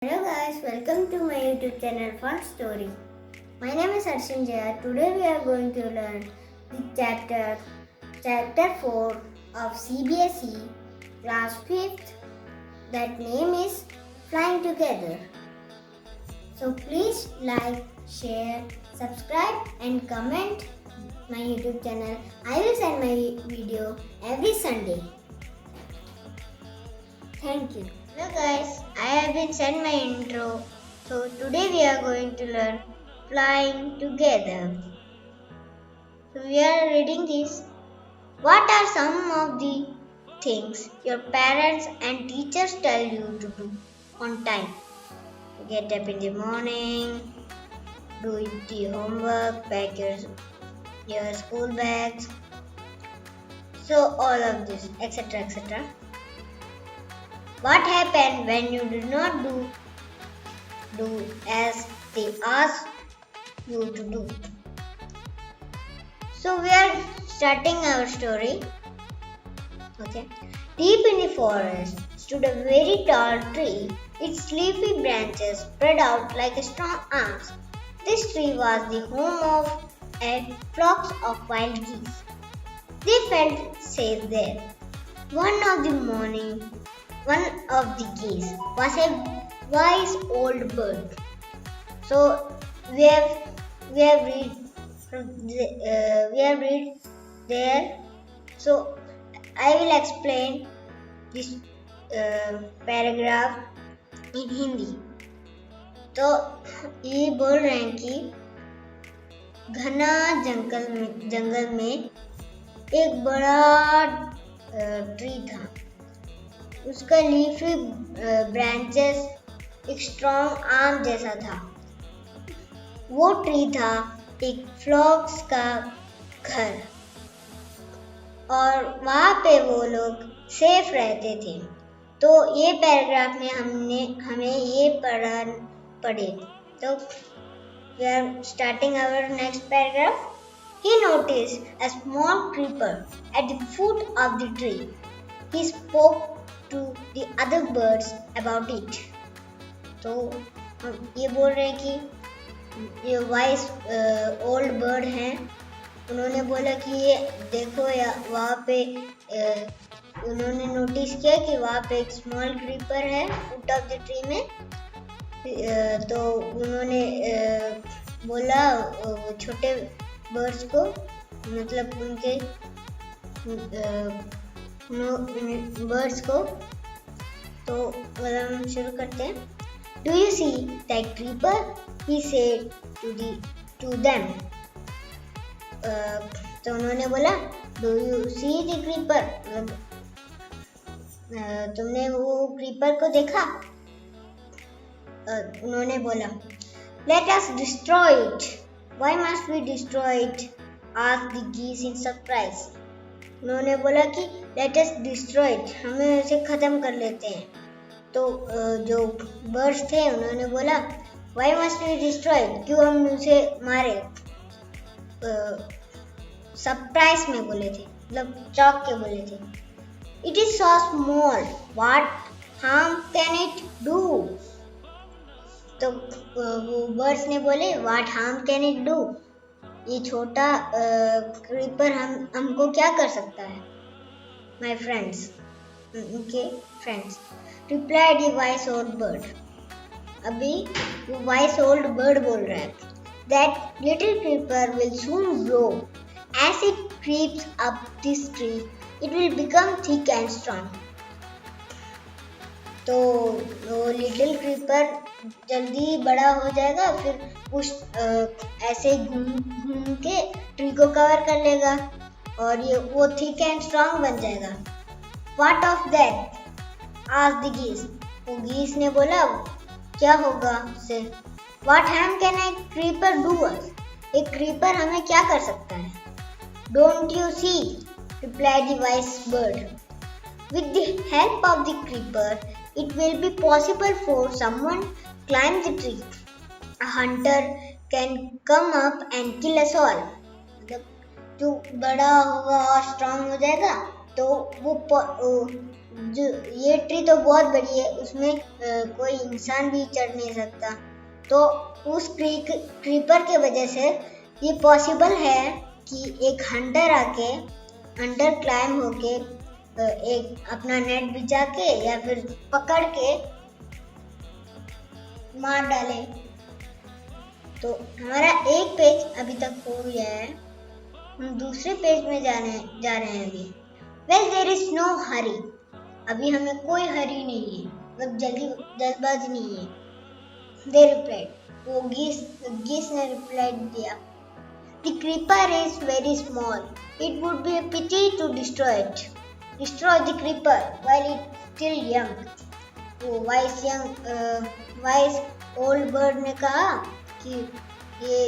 Hello guys, welcome to my YouTube channel Fun Story. My name is Arshin Jaya. Today we are going to learn the chapter 4 of CBSE class 5th. That name is Flying Together. So please like, share, subscribe and comment my YouTube channel. I will send my video every Sunday. Thank you. Hello guys, I have been sent my intro. So today we are going to learn flying together. So we are reading this. What are some of the things your parents and teachers tell you to do on time? Get up in the morning, do the homework, pack your school bags. So all of this, etc. etc. What happened when you did not do as they asked you to do? So we are starting our story. Okay. Deep in the forest stood a very tall tree. Its leafy branches spread out like strong arms. This tree was the home of a flock of wild geese. They felt safe there. One of the geese was a wise old bird. So we have read there. So I will explain this paragraph in Hindi. तो ये बोल रहे हैं कि घना जंगल में एक बड़ा ट्री था. उसका लीफी ब्रांचेस एक स्ट्रॉन्ग आर्म जैसा था. वो ट्री था एक फ्लॉक्स का घर और वहाँ पे वो लोग सेफ रहते थे. तो ये पैराग्राफ में हमें ये पढ़े. तो we are starting our next paragraph. He noticed a small creeper at the foot of the tree. He spoke to the other birds about it. तो हम ये बोल रहे हैं कि ये वाइस ओल्ड बर्ड हैं. उन्होंने बोला कि ये देखो वहाँ पे उन्होंने नोटिस किया कि वहाँ पे एक स्मॉल क्रीपर है फुट ऑफ द ट्री में. तो उन्होंने बोला छोटे बर्ड्स को, मतलब उनके बर्ड्स को. तो हम शुरू करते हैं. Do you see that creeper? He said to them. तो उन्होंने बोला Do you see the creeper? तुमने वो क्रीपर को देखा? उन्होंने बोला Let us destroy it. Why must we destroy it? Asked the geese in surprise. उन्होंने बोला कि Let us destroy it. हमें उसे खत्म कर लेते हैं. तो जो बर्ड्स थे उन्होंने बोला Why must we destroy it? क्यों हम उसे मारे? सरप्राइज में बोले थे, मतलब चौंक के बोले थे. It is so small. What harm can it do? तो वो बर्ड्स ने बोले What harm can it do? ये छोटा क्रीपर हमको क्या कर सकता है? My friends, उनके friends, replied the wise old bird. अभी वो wise old bird बोल रहा है That little creeper will soon grow. As it creeps up this tree, it will become thick and strong. तो वो लिटिल क्रीपर जल्दी बड़ा हो जाएगा, फिर उस ऐसे घूम के ट्री को कवर कर लेगा और ये वो थिक एंड स्ट्रॉन्ग बन जाएगा. What of that? Asked the geese. वो गीस ने बोला क्या होगा उससे? What harm can a creeper do us? एक क्रीपर हमें क्या कर सकता है? Don't you see? Replied the wise bird. With the help of the creeper, it will be possible for someone to climb the tree. A hunter can come up and kill us all. मतलब जो बड़ा होगा और strong हो जाएगा तो वो जो ये ट्री तो बहुत बड़ी है, उसमें कोई इंसान भी चढ़ नहीं सकता। तो उस क्रीपर के वजह से ये पॉसिबल है कि एक हंटर आके अंडर क्लाइम होके एक अपना नेट बिछा के या फिर पकड़ के मार डाले। तो हमारा एक पेज अभी तक हो गया है, हम दूसरे पेज में जा रहे हैं अभी। Well there is no hurry, अभी हमें कोई हरी नहीं है, मतलब जल्दबाजी नहीं है। दे रिप्लाइड, वो गीस ने रिप्लाई दिया, the creeper is very small, it would be a pity to destroy it, destroy the creeper while it still young. वो वाइस ओल्ड बर्ड ने कहा कि ये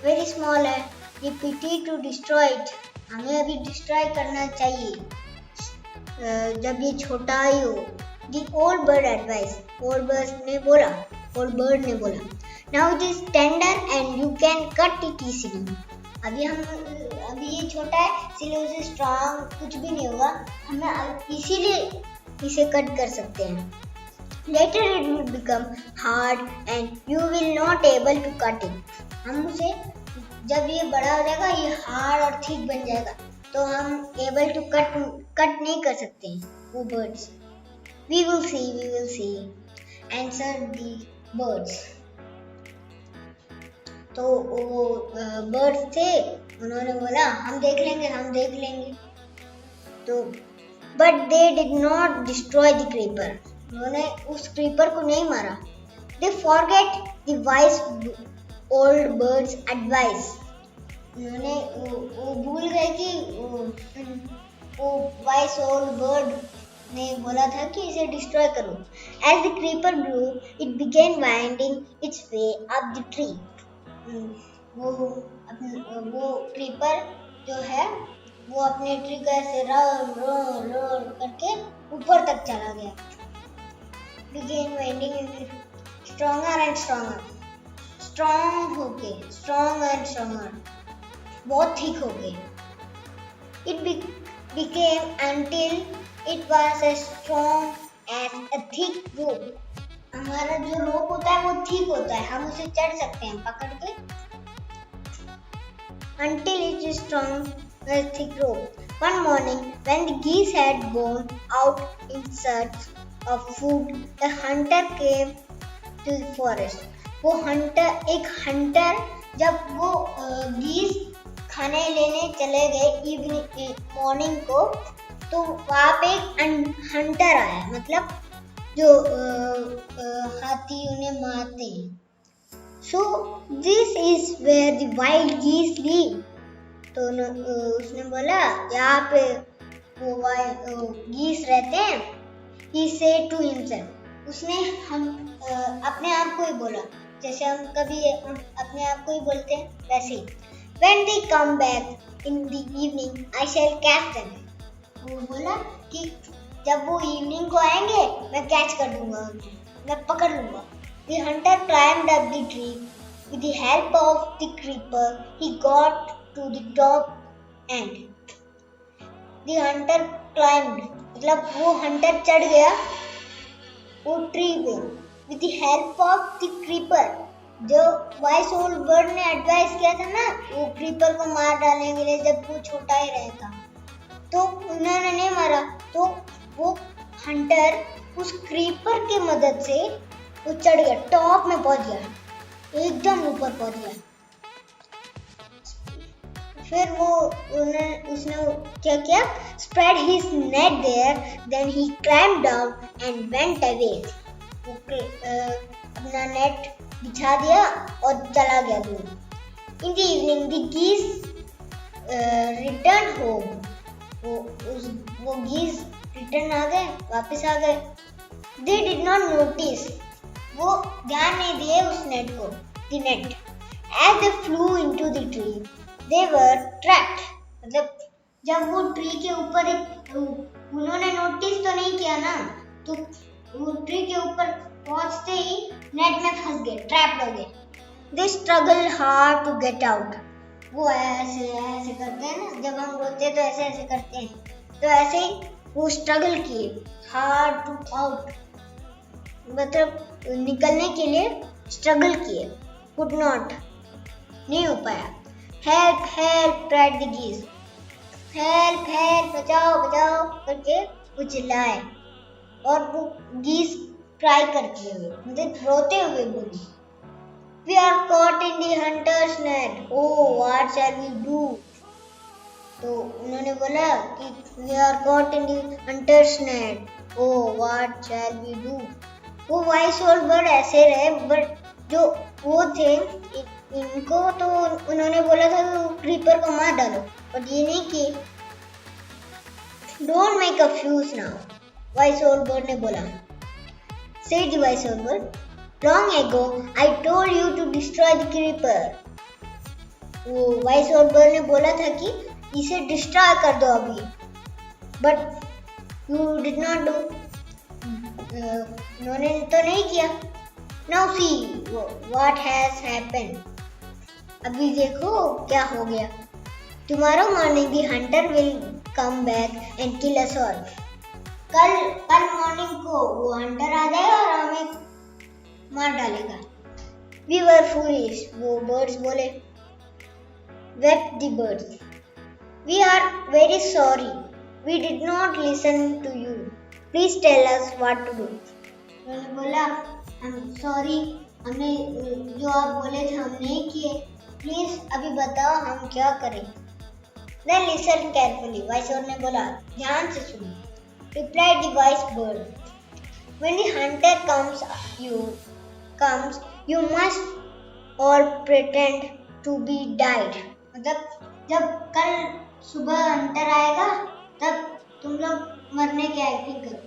वेरी स्मॉल है, ये पिटी टू डिस्ट्रॉय इट, हमें अभी डिस्ट्रॉय करना चाहिए जब ये छोटा ही हो। The old bird advice, old bird ने बोला, now it is tender and you can cut it easily. अभी ये छोटा है, इसलिए उसे स्ट्रॉन्ग कुछ भी नहीं होगा, हमें इसीलिए इसे कट कर सकते हैं। Later it will become hard and you will not able to cut it. हम उसे जब ये बड़ा हो जाएगा, ये हार्ड और थिक बन जाएगा, तो हम able to कट नहीं कर सकते हैं वो birds. We will see, answered the birds. तो वो birds थे, उन्होंने बोला हम देख लेंगे। तो but they did not destroy the creeper. उन्होंने उस क्रीपर को नहीं मारा। They forget the wise old bird's advice. उन्होंने वो भूल गए कि वो wise old bird ने बोला था कि इसे डिस्ट्रॉय करो। As the creeper grew, it began winding its way up the tree. वो क्रीपर जो है वो अपने ट्री को ऐसे रोल करके ऊपर तक चला गया। Began winding stronger and stronger, stronger and stronger, बहुत थिक हो गए। It became until it was as strong as a thick rope. हमारा जो रोप होता है वो थिक होता है, हम उसे चढ़ सकते हैं पकड़ के। Until it is strong as a thick rope. One morning, when the geese had gone out in search of food, the hunter came to the forest. एक हंटर जब वो गीस खाने लेने चले गए इवनिंग मॉर्निंग को, तो वहाँ पे एक हंटर आया, मतलब जो हाथी उन्हें मारते हैं। So this is where the wild geese live. तो उसने बोला यहाँ पे वो गीस रहते हैं। He said to himself, उसने अपने आप को ही बोला, जैसे हम कभी अपने आप को ही बोलते हैं वैसे ही। When they come back in the evening, I shall catch them. वो बोला कि जब वो इवनिंग को आएंगे मैं कैच कर दूंगा उन्हें, मैं पकड़ लूंगा। The hunter climbed up the tree. With the help of the creeper, he got to the top end. The hunter climbed, मतलब वो हंटर चढ़ गया वो ट्री पे। With the help of the creeper, जो वाइस ओल्ड बर्ड ने advice किया था ना वो क्रीपर को मार डालने के लिए जब वो छोटा ही रहता, तो उन्होंने नहीं मारा, तो वो हंटर उस क्रीपर की मदद से वो चढ़ गया, टॉप में पहुंच गया, एकदम ऊपर पहुंच गया। फिर उसने क्या किया, spread his net there, then he climbed down and went away. अपना नेट बिछा दिया और चला गया दूर। In the evening, the geese returned home. वो geese रिटर्न आ गए, वापस आ गए। They did not notice, वो ध्यान नहीं दिए उस नेट को, the net. As they flew into the tree, they were trapped. मतलब जब वो ट्री के ऊपर उन्होंने नोटिस तो नहीं किया ना, तो वो ट्री के ऊपर पहुंचते ही नेट में फंस गए, ट्रैप्ड हो गए। They struggled hard to get out. वो ऐसे करते हैं ना, जब हम रोते हैं तो ऐसे करते हैं, तो ऐसे ही वो स्ट्रगल किए, हार्ड टू आउट, मतलब निकलने के लिए स्ट्रगल किए, कुड नॉट, नहीं हो पाया। Help help cried the geese, help help बचाओ बचाओ करके वो चिल्लाए, और वो गीज क्राई करते हुए, मतलब रोते हुए बोली, we are caught in the hunters net, oh what shall we do. तो उन्होंने बोला कि we are caught in the hunters net, oh what shall we do. वो वाइस और बर्ड ऐसे रहे, बट जो वो थे इनको तो उन्होंने बोला था कि क्रीपर को मार डालो, बट ये नहीं कि don't make a fuse now, vice और बर्ड ने बोला। Said the wise old bird, long ago I told you to destroy the creeper. वो वाइस ओल्ड बर्ड ने बोला था कि इसे डिस्ट्रॉय कर दो अभी, but you did not do, उन्होंने तो नहीं किया। Now see what has happened, अभी देखो क्या हो गया। Tomorrow morning the Hunter will come back and kill us all, कल मॉर्निंग को वो हंटर आ जाएगा और हमें मार डालेगा। We were foolish, वो बर्ड्स बोले। Wept the birds. We are very sorry. We did not listen to you. Please tell us what to do. उन्होंने बोला, I'm sorry, हमने जो आप बोले थे हम नहीं किए, प्लीज अभी बताओ हम क्या करें। Then listen carefully, वाइस और ने बोला, ध्यान से सुनो। Replied the wise bird, when the hunter comes, you must all pretend to be died. मतलब जब कल सुबह हंटर आएगा तब तुम लोग मरने की एक्टिंग करो,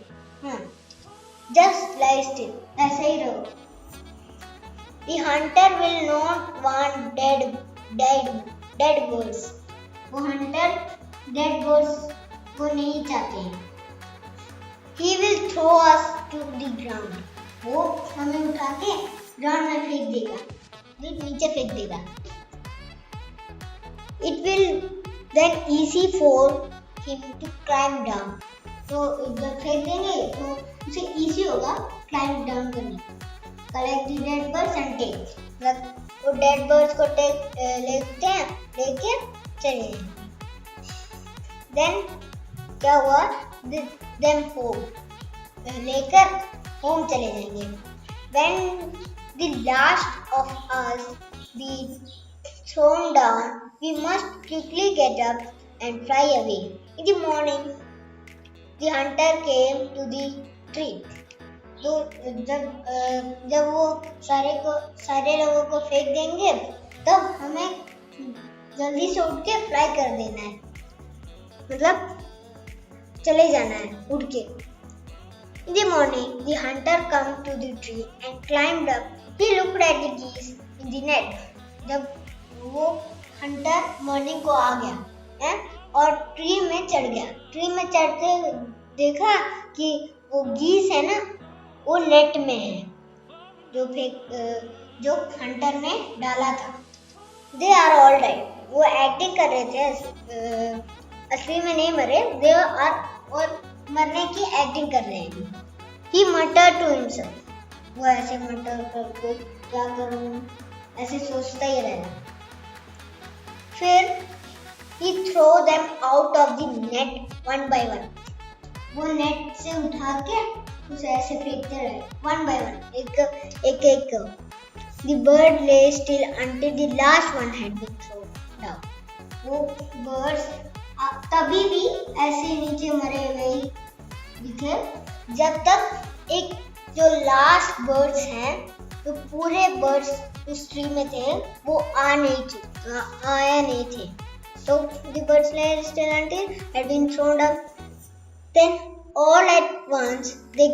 just lie still, ऐसे ही रहो। The hunter will not want dead birds. वो हंटर डेड बर्ड्स को नहीं चाहते हैं। He will throw us to the ground. वो हमें उठा के ग्राउंड में फेंक देगा, नीचे फेंक देगा। It will then easy for him to climb down. तो जब फेंक देंगे तो उसे easy होगा climb down करने। Collect the dead birds and take. मतलब वो dead birds को लेते हैं, लेके चले जाएंगे। Then क्या हुआ? Them home, लेकर होम चले जाएंगे। When the last of us be thrown down, we must quickly get up and fly away. In the morning, the hunter came to the tree. तो जब वो सारे लोगों को फेंक देंगे तब हमें जल्दी से उठ के फ्लाई कर देना है, मतलब चले जाना है उड़ के। In the morning, the hunter came to the tree and climbed up. He looked at the geese in the net. जब वो हंटर मॉर्निंग को आ गया है और ट्री में चढ़ गया, ट्री में चढ़ते देखा कि वो गीस है ना, वो नेट में है जो हंटर ने डाला था। They are all dead. वो एक्टिंग कर रहे थे, असली में नहीं मरे, they are और मरने की एक्टिंग कर रहे हैं। He muttered to himself. वो ऐसे मटर करके क्या करूं, ऐसे सोचता ही रहा। फिर he threw them out of the net one by one. वो नेट से उठा के उसे ऐसे फेंकते रहे one by one, एक। The bird lay still until the last one had been thrown down. वो birds तभी भी ऐसे नीचे मरे हुए ही दिखे जब तक एक जो लास्ट बर्ड्स हैं, तो पूरे बर्ड्स उस ट्री में थे, वो आया नहीं थे। So the birds lay still until had been thrown down. Then all at once they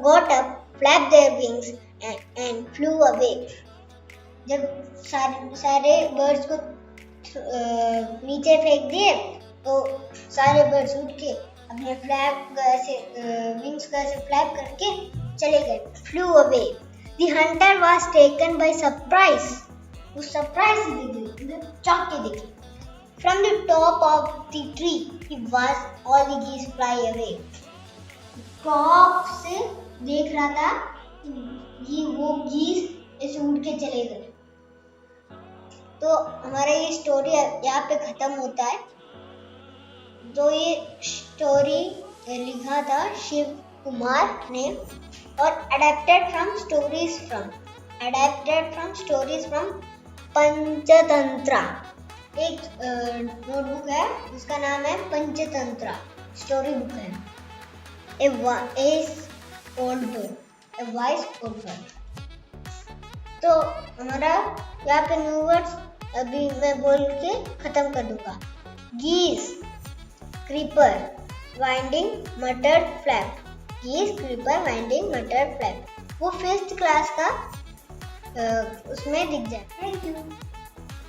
got up, flapped their wings and flew away. जब सारे बर्ड्स को नीचे फेंक दिए तो सारे बर्ड्स उठ के अपने फ्लैप ऐसे विंग्स को ऐसे फ्लैप करके चले गए, flu away. The Hunter was taken by surprise, वो सरप्राइज दिखी, चौंक के दिखी। From the top of the tree, he watched all the geese fly away. Top से देख रहा था कि वो गीस ऐसे उड़ के चले गए। तो हमारा ये स्टोरी यहाँ पे खत्म होता है। तो ये स्टोरी लिखा था शिव कुमार ने और adapted from stories from Panchatantra. एक नोटबुक है उसका नाम है पंचतंत्रा, स्टोरी बुक है। A wise old bird। तो हमारा यहाँ पे न्यू वर्ड्स अभी मैं बोल के खत्म कर दूंगा। गीस, क्रीपर, वाइंडिंग, मटर्ड फ्लैप। गीस, क्रीपर, वाइंडिंग, मटर्ड फ्लैप। वो 5th क्लास का उसमें दिख जाए। Thank you.